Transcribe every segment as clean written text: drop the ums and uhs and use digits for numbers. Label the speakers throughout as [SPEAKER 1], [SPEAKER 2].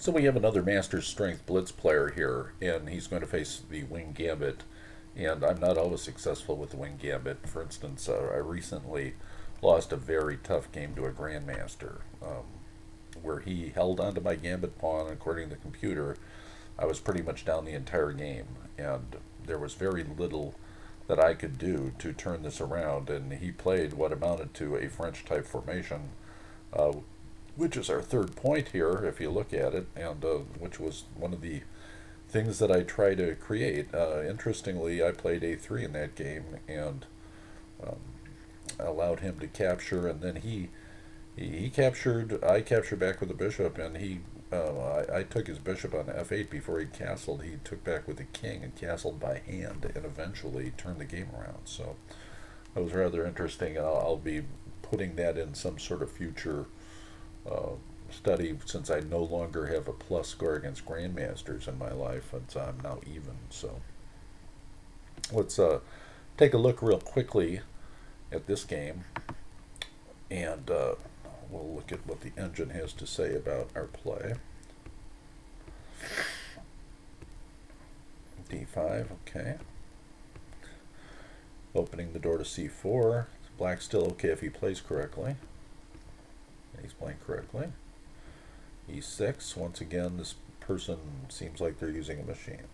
[SPEAKER 1] So we have another Master's Strength Blitz player here, and he's going to face the Wing Gambit. And I'm not always successful with the Wing Gambit. For instance, I recently lost a very tough game to a Grandmaster, where he held onto my Gambit pawn. According to the computer, I was pretty much down the entire game, and there was very little that I could do to turn this around. And he played what amounted to a French type formation, uh, which is our third point here, if you look at it, and which was one of the things that I try to create. Interestingly, I played a3 in that game and um, allowed him to capture, and then he captured. I captured back with the bishop, and I took his bishop on f8 before he castled. He took back with the king and castled by hand, and eventually turned the game around. So that was rather interesting. I'll be putting that in some sort of future uh, study, since I no longer have a plus score against grandmasters in my life, and so I'm now even. So let's take a look real quickly at this game, and we'll look at what the engine has to say about our play. d5, okay. Opening the door to c4. Black's still okay if he plays correctly. He's playing correctly. e6. Once again, this person seems like they're using a machine.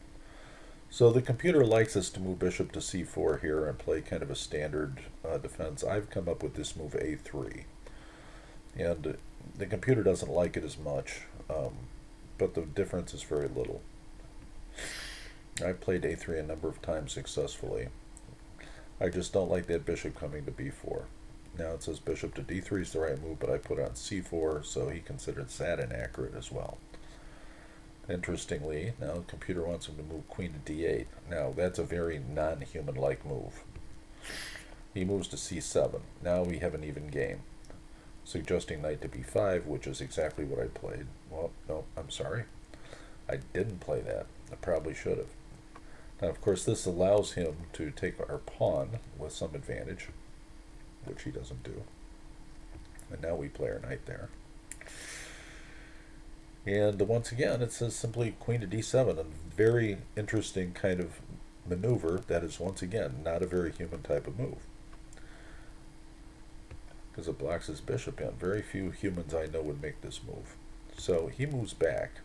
[SPEAKER 1] So the computer likes us to move bishop to c4 here and play kind of a standard defense. I've come up with this move a3. And the computer doesn't like it as much, but the difference is very little. I played a3 a number of times successfully. I just don't like that bishop coming to b4. Now it says bishop to d3 is the right move, but I put on c4, so he considered that inaccurate as well. Interestingly, now the computer wants him to move queen to d8. Now that's a very non-human-like move. He moves to c7. Now we have an even game, suggesting knight to b5, which is exactly what I played. Well, no, I'm sorry. I didn't play that. I probably should have. Now, of course, this allows him to take our pawn with some advantage, which he doesn't do. And now we play our knight there. And once again, it says simply queen to d7, a very interesting kind of maneuver that is, once again, not a very human type of move, because it blocks his bishop in. Very few humans I know would make this move. So he moves back,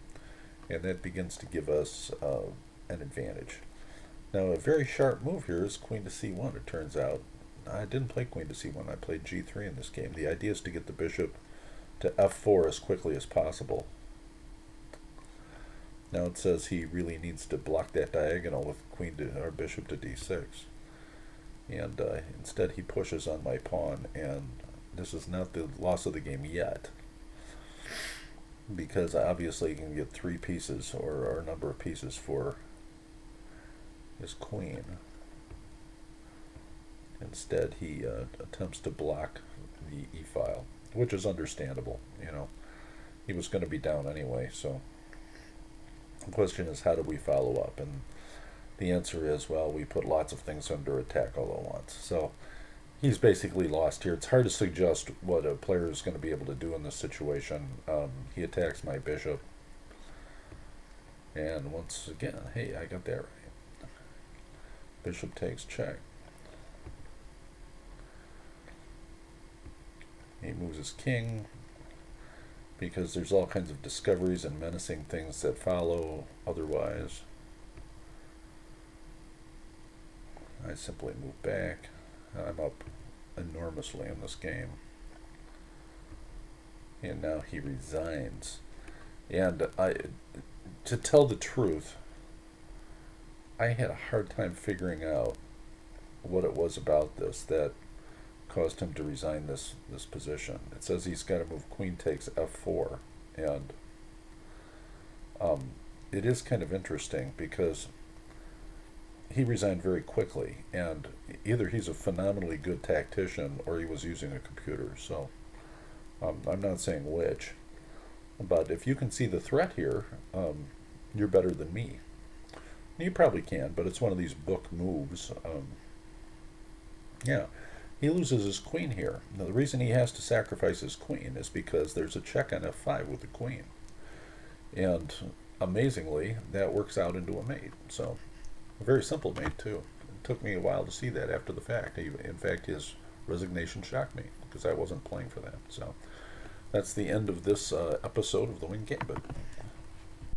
[SPEAKER 1] and that begins to give us an advantage. Now, a very sharp move here is queen to c1, it turns out. I didn't play queen to c1, I played g3 in this game. The idea is to get the bishop to f4 as quickly as possible. Now it says he really needs to block that diagonal with queen to, or bishop to d6. And instead he pushes on my pawn, and this is not the loss of the game yet, because obviously he can get 3 pieces, or a number of pieces, for his queen. Instead he attempts to block the e-file, which is understandable. You know, he was going to be down anyway, so the question is, how do we follow up? And the answer is, well, we put lots of things under attack all at once. So he's basically lost here. It's hard to suggest what a player is going to be able to do in this situation. He attacks my bishop, and once again, hey, I got that right. Bishop takes check. He moves his king, because there's all kinds of discoveries and menacing things that follow otherwise. I simply move back. I'm up enormously in this game. And now he resigns. And to tell the truth, I had a hard time figuring out what it was about this that caused him to resign this position. It says he's got to move queen takes f4, and it is kind of interesting because he resigned very quickly, and either he's a phenomenally good tactician or he was using a computer. So I'm not saying which, but if you can see the threat here, you're better than me. You probably can, but it's one of these book moves. Yeah. He loses his queen here. Now, the reason he has to sacrifice his queen is because there's a check on f5 with the queen. And amazingly, that works out into a mate. So, a very simple mate, too. It took me a while to see that after the fact. In fact, his resignation shocked me because I wasn't playing for that. So, that's the end of this episode of the Wing Gambit.